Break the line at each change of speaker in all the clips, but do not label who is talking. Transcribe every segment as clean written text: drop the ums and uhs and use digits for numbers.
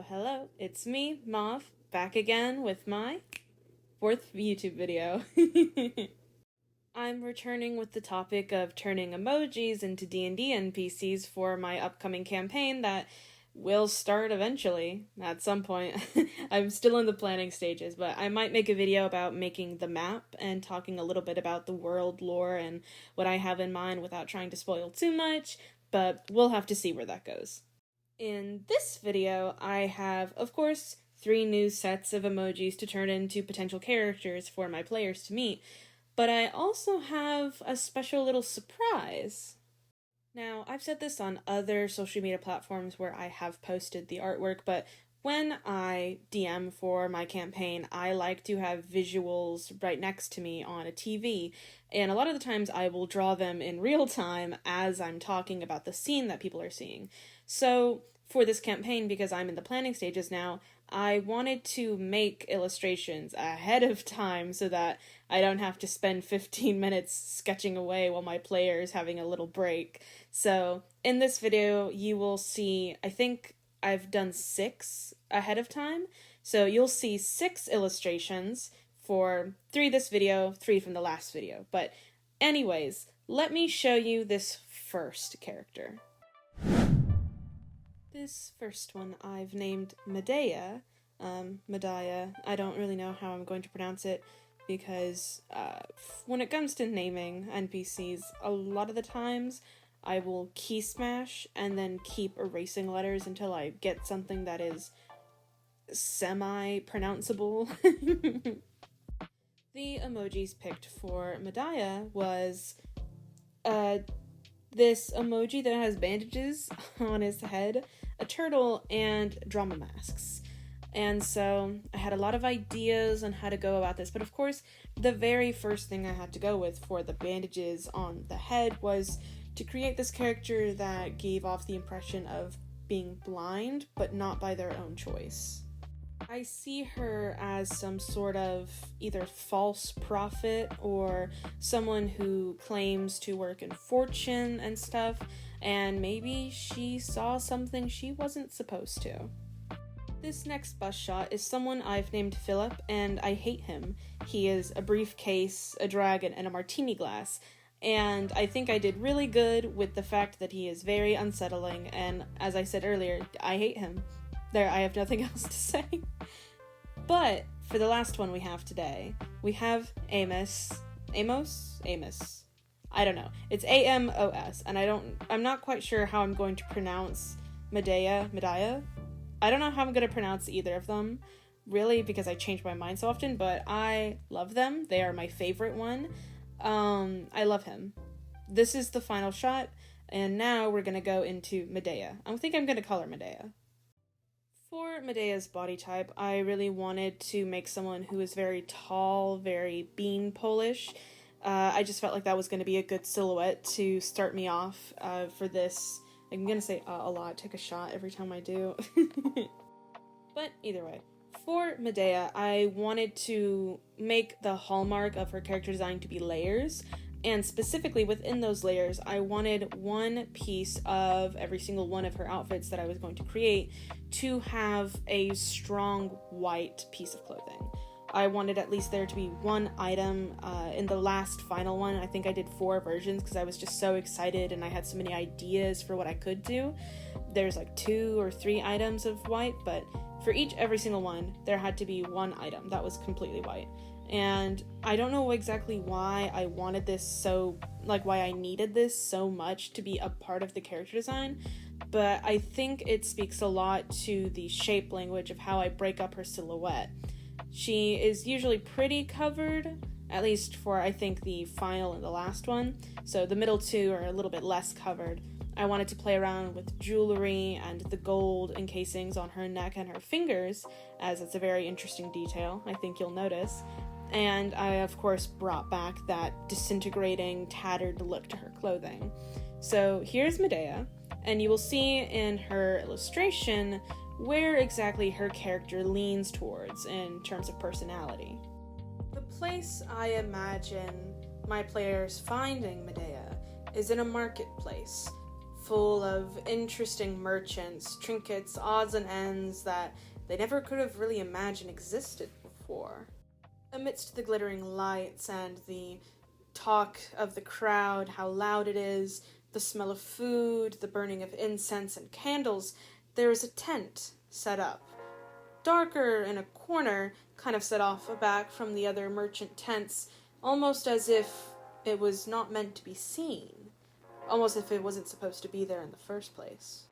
Hello, it's me, Mov, back again with my 4th YouTube video. I'm returning with the topic of turning emojis into D&D NPCs for my upcoming campaign that will start eventually, at some point. I'm still in the planning stages, but I might make a video about making the map and talking a little bit about the world lore and what I have in mind without trying to spoil too much, but we'll have to see where that goes. In this video, I have, of course, 3 new sets of emojis to turn into potential characters for my players to meet, but I also have a special little surprise. Now, I've said this on other social media platforms where I have posted the artwork, but when I DM for my campaign, I like to have visuals right next to me on a TV, and a lot of the times I will draw them in real time as I'm talking about the scene that people are seeing. So, for this campaign, because I'm in the planning stages now, I wanted to make illustrations ahead of time so that I don't have to spend 15 minutes sketching away while my player is having a little break. So, in this video, you will see, I think I've done 6 ahead of time, so you'll see 6 illustrations for 3 this video, 3 from the last video. But anyways, let me show you this first character. This first one I've named Madea. Madea. I don't really know how I'm going to pronounce it because when it comes to naming NPCs, a lot of the times I will key smash and then keep erasing letters until I get something that is semi-pronounceable. The emojis picked for Madea was this emoji that has bandages on his head, a turtle, and drama masks. And so I had a lot of ideas on how to go about this, but of course the very first thing I had to go with for the bandages on the head was to create this character that gave off the impression of being blind, but not by their own choice. I see her as some sort of either false prophet or someone who claims to work in fortune and stuff, and maybe she saw something she wasn't supposed to. This next bust shot is someone I've named Philip, and I hate him. He is a briefcase, a dragon, and a martini glass, and I think I did really good with the fact that he is very unsettling, and as I said earlier, I hate him. There, I have nothing else to say. But for the last one we have today, we have Amos. Amos? Amos. I don't know. It's Amos, and I'm not quite sure how I'm going to pronounce Madea. I don't know how I'm going to pronounce either of them, really, because I change my mind so often, but I love them. They are my favorite one. I love him. This is the final shot, and now we're going to go into Madea. I think I'm going to call her Madea. For Medea's body type, I really wanted to make someone who is very tall, very bean-polish. I just felt like that was going to be a good silhouette to start me off for this. I'm going to say a lot, take a shot every time I do. But either way, for Madea, I wanted to make the hallmark of her character design to be layers. And specifically within those layers, I wanted one piece of every single one of her outfits that I was going to create to have a strong white piece of clothing. I wanted at least there to be one item in the last final one. I think I did 4 versions because I was just so excited and I had so many ideas for what I could do. There's like 2 or 3 items of white, but for every single one, there had to be one item that was completely white. And I don't know exactly why I wanted this why I needed this so much to be a part of the character design, but I think it speaks a lot to the shape language of how I break up her silhouette. She is usually pretty covered, at least for, I think, the final and the last one, so the middle 2 are a little bit less covered. I wanted to play around with jewelry and the gold encasings on her neck and her fingers, as it's a very interesting detail, I think you'll notice. And I, of course, brought back that disintegrating, tattered look to her clothing. So here's Madea, and you will see in her illustration where exactly her character leans towards in terms of personality. The place I imagine my players finding Madea is in a marketplace. full of interesting merchants, trinkets, odds and ends that they never could have really imagined existed before. Amidst the glittering lights and the talk of the crowd, how loud it is, the smell of food, the burning of incense and candles, there is a tent set up. Darker in a corner, kind of set off back from the other merchant tents, almost as if it was not meant to be seen. Almost as if it wasn't supposed to be there in the first place.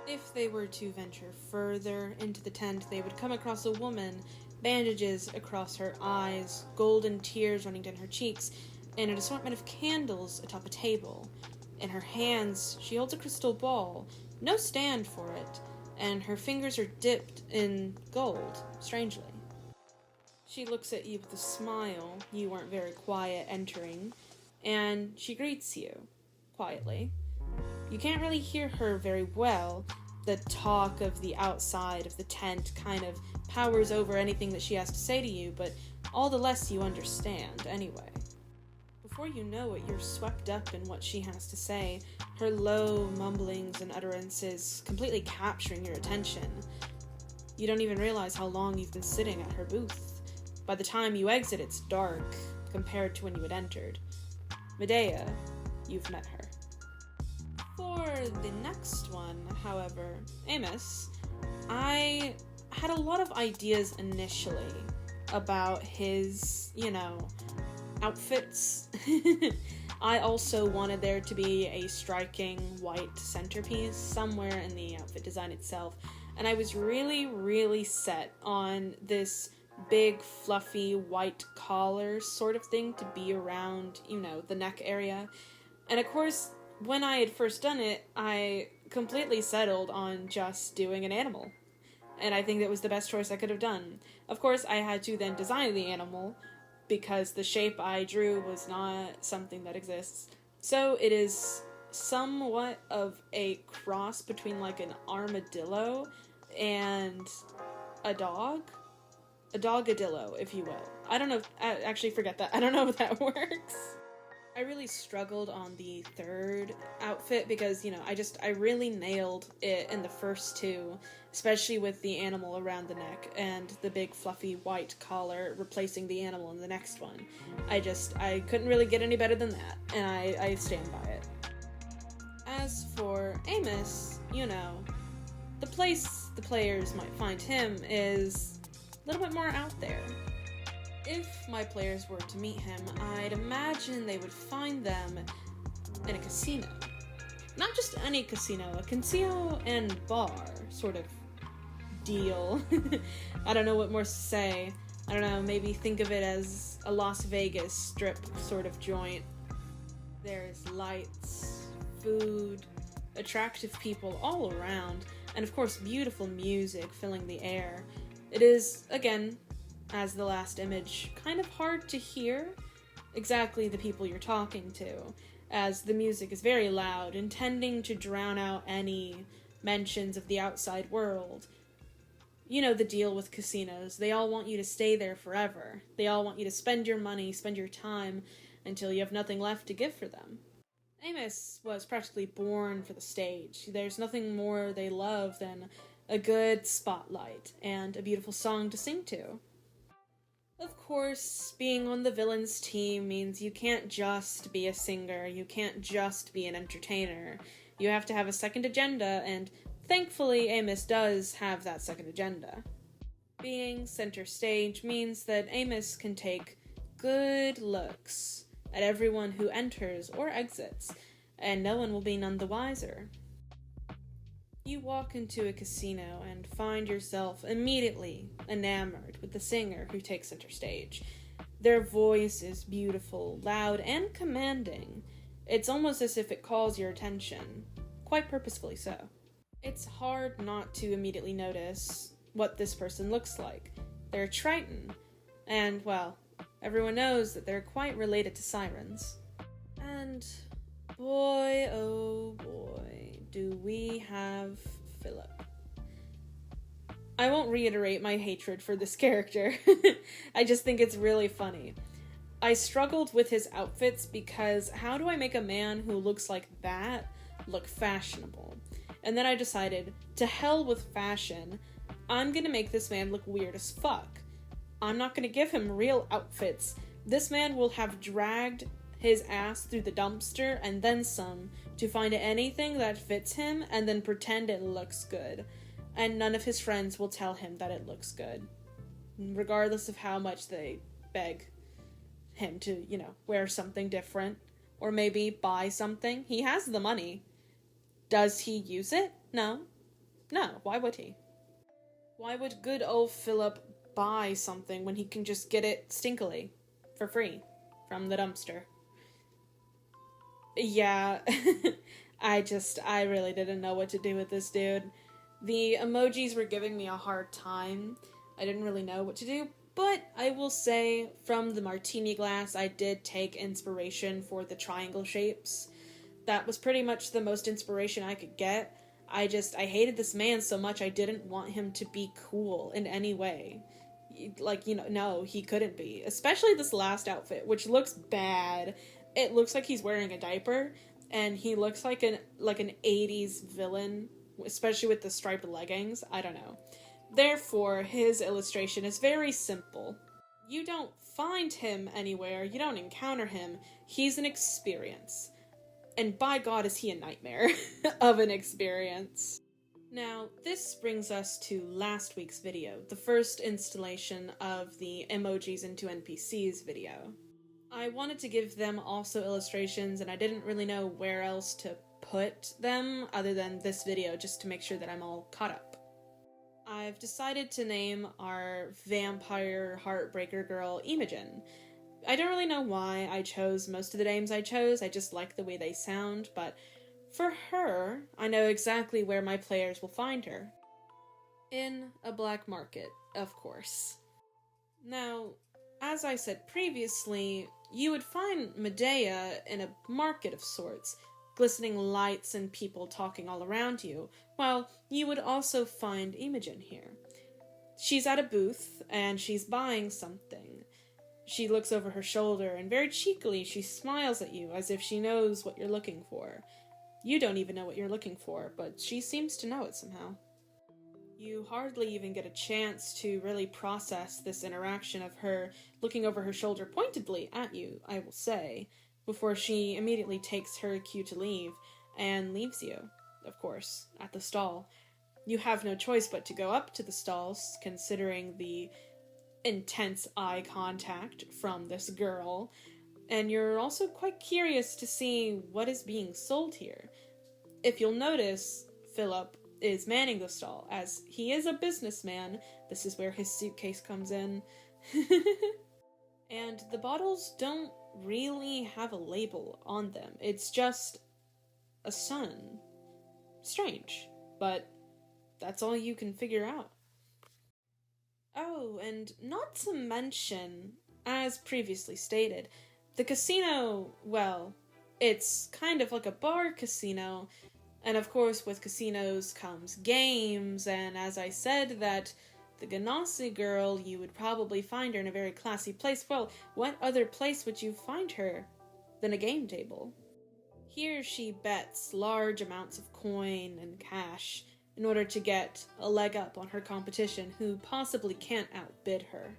If they were to venture further into the tent, they would come across a woman, bandages across her eyes, golden tears running down her cheeks, and an assortment of candles atop a table. In her hands, she holds a crystal ball, no stand for it, and her fingers are dipped in gold, strangely. She looks at you with a smile. You weren't very quiet entering, and she greets you, quietly. You can't really hear her very well. The talk of the outside of the tent kind of powers over anything that she has to say to you, but all the less you understand anyway. Before you know it, you're swept up in what she has to say, her low mumblings and utterances completely capturing your attention. You don't even realize how long you've been sitting at her booth. By the time you exit, it's dark, compared to when you had entered. Madea, you've met her. For the next one, however, Amos, I had a lot of ideas initially about his, outfits. I also wanted there to be a striking white centerpiece somewhere in the outfit design itself, and I was really, really set on this big, fluffy, white collar sort of thing to be around, the neck area. And of course, when I had first done it, I completely settled on just doing an animal. And I think that was the best choice I could have done. Of course, I had to then design the animal, because the shape I drew was not something that exists. So it is somewhat of a cross between like an armadillo and a dog. A dogadillo, if you will. I don't know, actually forget that. I don't know if that works. I really struggled on the third outfit because, I really nailed it in the first two, especially with the animal around the neck and the big fluffy white collar replacing the animal in the next one. I couldn't really get any better than that, and I stand by it. As for Amos, the place the players might find him is a little bit more out there. If my players were to meet him, I'd imagine they would find them in a casino. Not just any casino, a casino and bar sort of deal. I don't know what more to say. I don't know, maybe think of it as a Las Vegas strip sort of joint. There's lights, food, attractive people all around, and of course beautiful music filling the air. It is, again, as the last image, kind of hard to hear exactly the people you're talking to, as the music is very loud, intending to drown out any mentions of the outside world. The deal with casinos. They all want you to stay there forever. They all want you to spend your money, spend your time, until you have nothing left to give for them. Amos was practically born for the stage. There's nothing more they love than a good spotlight and a beautiful song to sing to. Of course, being on the villain's team means you can't just be a singer, you can't just be an entertainer. You have to have a second agenda, and thankfully Amos does have that second agenda. Being center stage means that Amos can take good looks at everyone who enters or exits, and no one will be none the wiser. You walk into a casino and find yourself immediately enamored with the singer who takes center stage. Their voice is beautiful, loud, and commanding. It's almost as if it calls your attention, quite purposefully so. It's hard not to immediately notice what this person looks like. They're a Triton, and, well, everyone knows that they're quite related to sirens. And boy, oh boy, do we have Philip. I won't reiterate my hatred for this character. I just think it's really funny. I struggled with his outfits because how do I make a man who looks like that look fashionable. And then I decided, to hell with fashion, I'm gonna make this man look weird as fuck. I'm not gonna give him real outfits. This man will have dragged his ass through the dumpster and then some to find anything that fits him and then pretend it looks good. And none of his friends will tell him that it looks good, regardless of how much they beg him to, wear something different or maybe buy something. He has the money. Does he use it? No. Why would he? Why would good old Philip buy something when he can just get it stinkily for free from the dumpster? Yeah, I really didn't know what to do with this dude. The emojis were giving me a hard time. I didn't really know what to do, but I will say from the martini glass, I did take inspiration for the triangle shapes. That was pretty much the most inspiration I could get. I hated this man so much I didn't want him to be cool in any way. No, he couldn't be. Especially this last outfit, which looks bad. It looks like he's wearing a diaper, and he looks like an 80s villain, especially with the striped leggings. I don't know. Therefore, his illustration is very simple. You don't find him anywhere, you don't encounter him, he's an experience. And by God is he a nightmare of an experience. Now, this brings us to last week's video, the first installation of the Emojis into NPCs video. I wanted to give them also illustrations, and I didn't really know where else to put them other than this video, just to make sure that I'm all caught up. I've decided to name our vampire heartbreaker girl Imogen. I don't really know why I chose most of the names I chose, I just like the way they sound, but for her, I know exactly where my players will find her. In a black market, of course. Now, as I said previously, you would find Madea in a market of sorts, glistening lights and people talking all around you, while you would also find Imogen here. She's at a booth, and she's buying something. She looks over her shoulder, and very cheekily she smiles at you as if she knows what you're looking for. You don't even know what you're looking for, but she seems to know it somehow. You hardly even get a chance to really process this interaction of her looking over her shoulder pointedly at you, I will say, before she immediately takes her cue to leave, and leaves you, of course, at the stall. You have no choice but to go up to the stalls, considering the intense eye contact from this girl, and you're also quite curious to see what is being sold here. If you'll notice, Philip is manning the stall, as he is a businessman. This is where his suitcase comes in. And the bottles don't really have a label on them. It's just a sun. Strange, but that's all you can figure out. Oh, and not to mention, as previously stated, the casino, well, it's kind of like a bar casino, and of course with casinos comes games, and as I said that the Ganassi girl, you would probably find her in a very classy place. Well, what other place would you find her than a game table? Here she bets large amounts of coin and cash in order to get a leg up on her competition who possibly can't outbid her.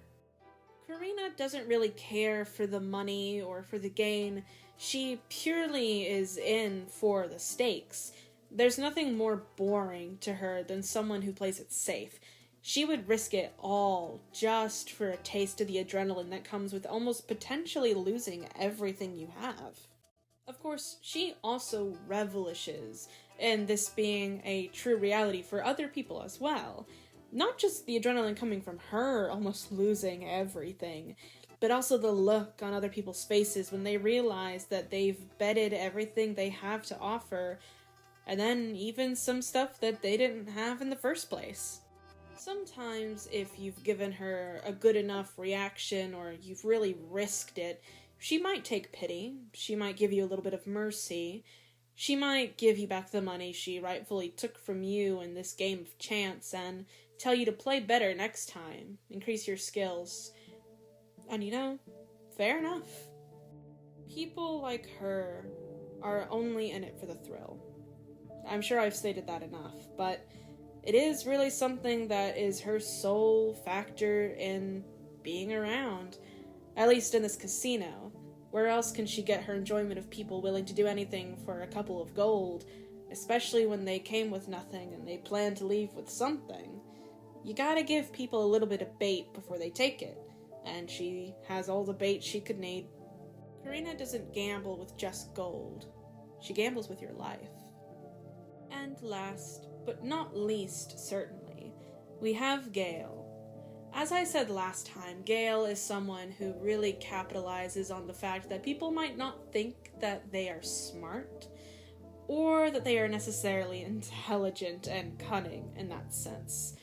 Karina doesn't really care for the money or for the gain. She purely is in for the stakes. There's nothing more boring to her than someone who plays it safe. She would risk it all just for a taste of the adrenaline that comes with almost potentially losing everything you have. Of course, she also revelishes in this being a true reality for other people as well. Not just the adrenaline coming from her almost losing everything, but also the look on other people's faces when they realize that they've betted everything they have to offer, and then even some stuff that they didn't have in the first place. Sometimes, if you've given her a good enough reaction or you've really risked it, she might take pity, she might give you a little bit of mercy, she might give you back the money she rightfully took from you in this game of chance and tell you to play better next time, increase your skills. And fair enough. People like her are only in it for the thrill. I'm sure I've stated that enough, but it is really something that is her sole factor in being around, at least in this casino. Where else can she get her enjoyment of people willing to do anything for a couple of gold, especially when they came with nothing and they plan to leave with something? You gotta give people a little bit of bait before they take it, and she has all the bait she could need. Karina doesn't gamble with just gold. She gambles with your life. And last, but not least, certainly, we have Gale. As I said last time, Gale is someone who really capitalizes on the fact that people might not think that they are smart, or that they are necessarily intelligent and cunning in that sense.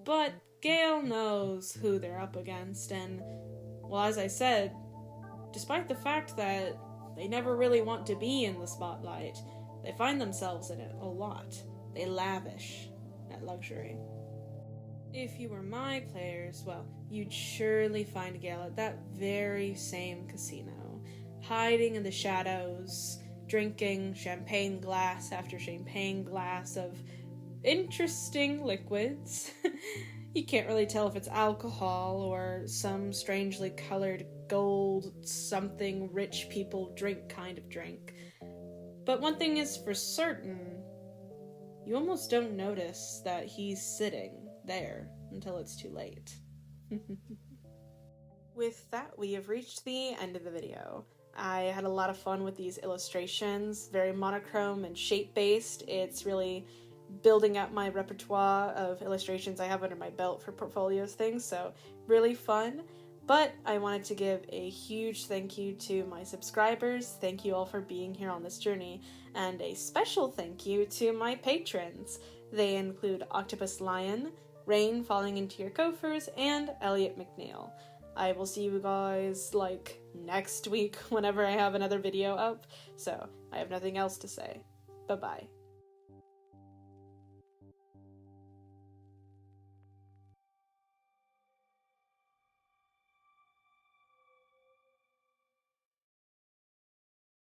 But Gale knows who they're up against, and, well, as I said, despite the fact that they never really want to be in the spotlight, they find themselves in it a lot. They lavish that luxury. If you were my players, well, you'd surely find Gale at that very same casino, hiding in the shadows, drinking champagne glass after champagne glass of interesting liquids. You can't really tell if it's alcohol or some strangely colored gold something rich people drink kind of drink. But one thing is for certain, you almost don't notice that he's sitting there until it's too late. With that, we have reached the end of the video. I had a lot of fun with these illustrations, very monochrome and shape-based. It's really building up my repertoire of illustrations I have under my belt for portfolios things, so really fun. But I wanted to give a huge thank you to my subscribers. Thank you all for being here on this journey, and a special thank you to my patrons. They include Octopus Lion, Rain Falling Into Your Coffers, and Elliot McNeil. I will see you guys, next week whenever I have another video up, so I have nothing else to say. Bye-bye.